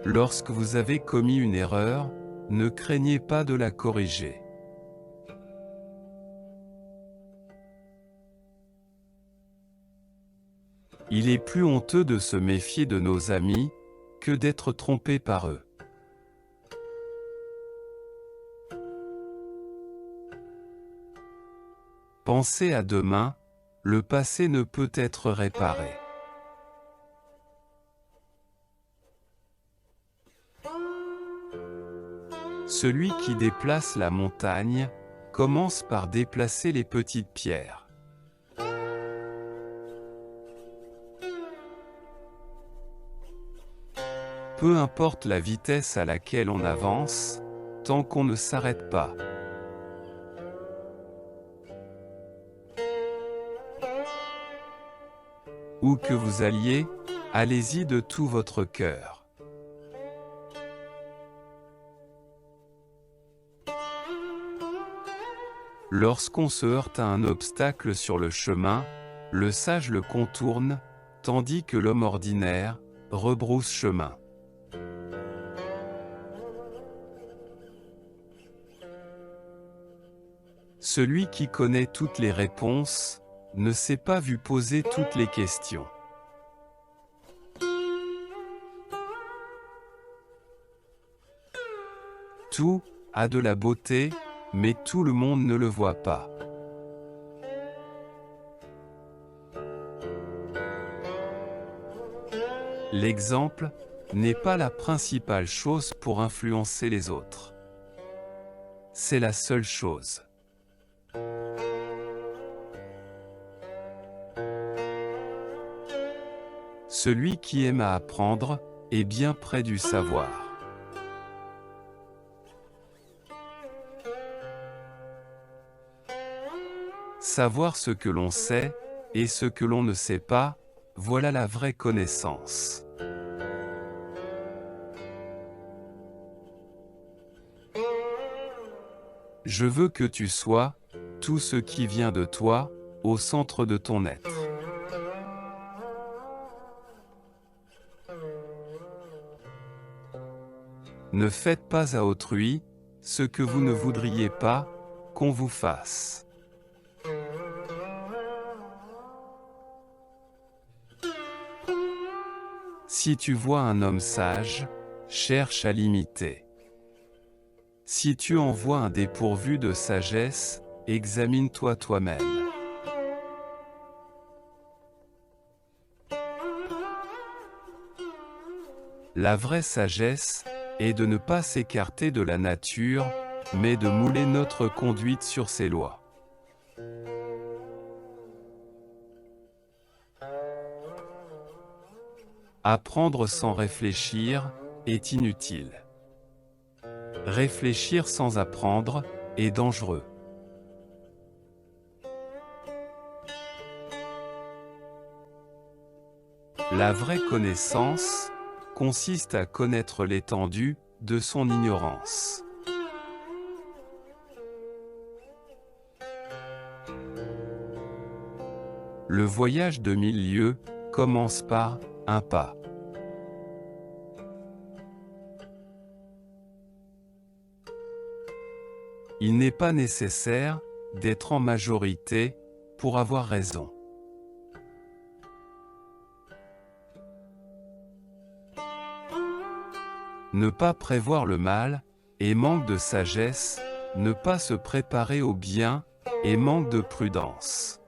Lorsque vous avez commis une erreur, ne craignez pas de la corriger. Il est plus honteux de se méfier de nos amis, que d'être trompé par eux. Pensez à demain, le passé ne peut être réparé. Celui qui déplace la montagne, commence par déplacer les petites pierres. Peu importe la vitesse à laquelle on avance, tant qu'on ne s'arrête pas. Où que vous alliez, allez-y de tout votre cœur. Lorsqu'on se heurte à un obstacle sur le chemin, le sage le contourne, tandis que l'homme ordinaire rebrousse chemin. Celui qui connaît toutes les réponses, ne s'est pas vu poser toutes les questions. Tout a de la beauté, mais tout le monde ne le voit pas. L'exemple n'est pas la principale chose pour influencer les autres. C'est la seule chose. Celui qui aime à apprendre est bien près du savoir. Savoir ce que l'on sait et ce que l'on ne sait pas, voilà la vraie connaissance. Je veux que tu sois tout ce qui vient de toi, au centre de ton être. Ne faites pas à autrui ce que vous ne voudriez pas qu'on vous fasse. Si tu vois un homme sage, cherche à l'imiter. Si tu en vois un dépourvu de sagesse, examine-toi toi-même. La vraie sagesse est de ne pas s'écarter de la nature, mais de mouler notre conduite sur ses lois. Apprendre sans réfléchir est inutile. Réfléchir sans apprendre est dangereux. La vraie connaissance consiste à connaître l'étendue de son ignorance. Le voyage de 1000 lieues commence par un pas. Il n'est pas nécessaire d'être en majorité pour avoir raison. Ne pas prévoir le mal et manque de sagesse, ne pas se préparer au bien et manque de prudence.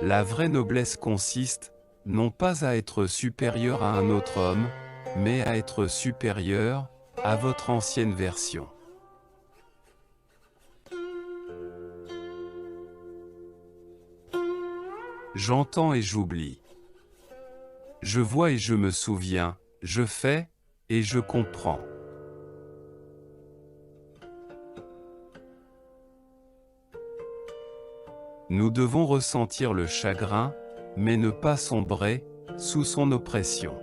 La vraie noblesse consiste non pas à être supérieur à un autre homme, mais à être supérieur à votre ancienne version. J'entends et j'oublie. Je vois et je me souviens, je fais et je comprends. Nous devons ressentir le chagrin, mais ne pas sombrer sous son oppression.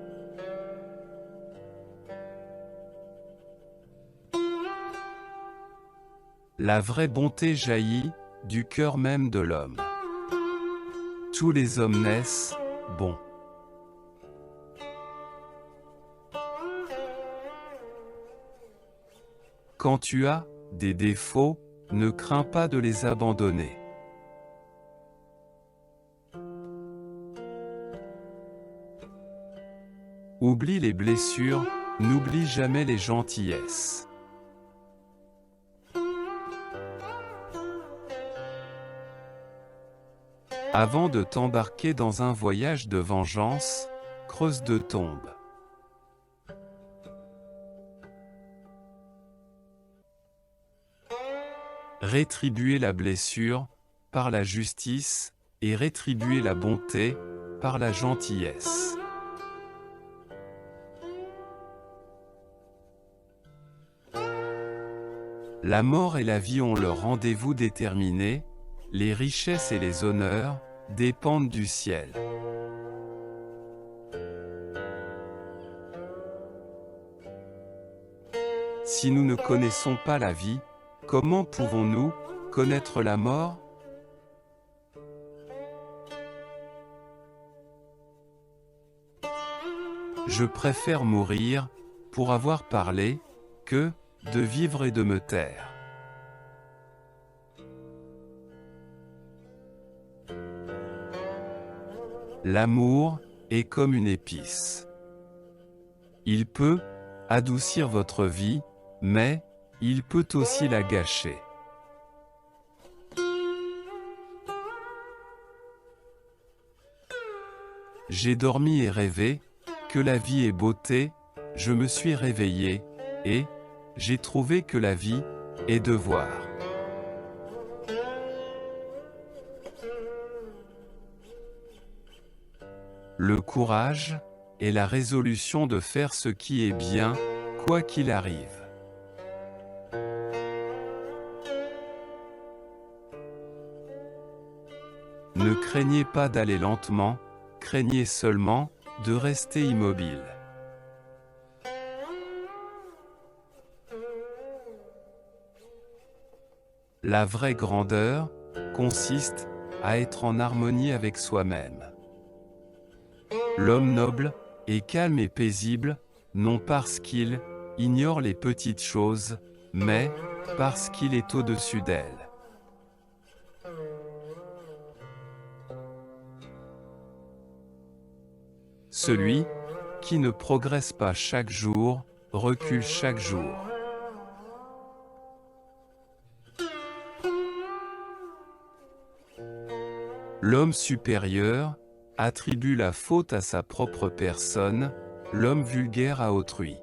La vraie bonté jaillit du cœur même de l'homme. Tous les hommes naissent bons. Quand tu as des défauts, ne crains pas de les abandonner. Oublie les blessures, n'oublie jamais les gentillesses. Avant de t'embarquer dans un voyage de vengeance, creuse deux tombes. Rétribuer la blessure par la justice et rétribuer la bonté par la gentillesse. La mort et la vie ont leur rendez-vous déterminé, les richesses et les honneurs dépendent du ciel. Si nous ne connaissons pas la vie, comment pouvons-nous connaître la mort? Je préfère mourir, pour avoir parlé, que de vivre et de me taire. L'amour est comme une épice. Il peut adoucir votre vie, mais il peut aussi la gâcher. J'ai dormi et rêvé que la vie est beauté, je me suis réveillé, et j'ai trouvé que la vie est devoir. Le courage est la résolution de faire ce qui est bien, quoi qu'il arrive. Ne craignez pas d'aller lentement, craignez seulement de rester immobile. La vraie grandeur consiste à être en harmonie avec soi-même. L'homme noble est calme et paisible, non parce qu'il ignore les petites choses, mais parce qu'il est au-dessus d'elles. Celui qui ne progresse pas chaque jour, recule chaque jour. L'homme supérieur attribue la faute à sa propre personne, l'homme vulgaire à autrui.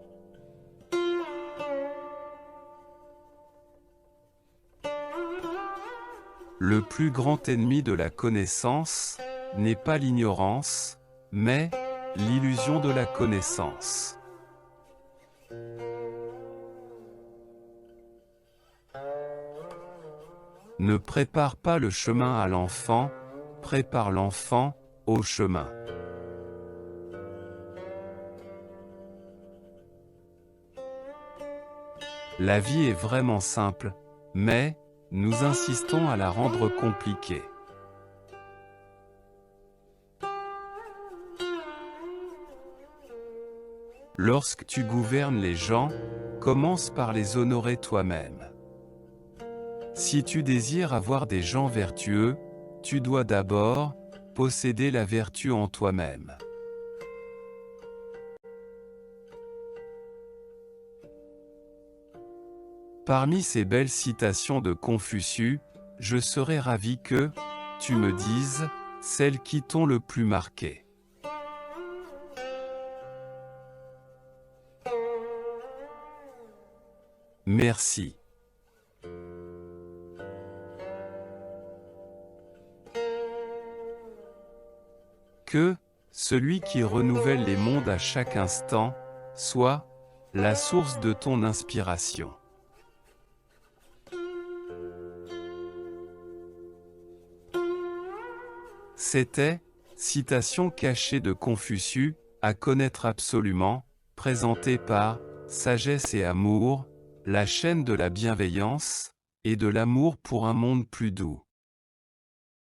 Le plus grand ennemi de la connaissance n'est pas l'ignorance, mais l'illusion de la connaissance. Ne prépare pas le chemin à l'enfant, prépare l'enfant au chemin. La vie est vraiment simple, mais nous insistons à la rendre compliquée. Lorsque tu gouvernes les gens, commence par les honorer toi-même. Si tu désires avoir des gens vertueux, tu dois d'abord posséder la vertu en toi-même. Parmi ces belles citations de Confucius, je serais ravi que tu me dises celles qui t'ont le plus marqué. Merci. Que celui qui renouvelle les mondes à chaque instant soit la source de ton inspiration. C'était citation cachée de Confucius, à connaître absolument, présentée par Sagesse et Amour, la chaîne de la bienveillance et de l'amour pour un monde plus doux.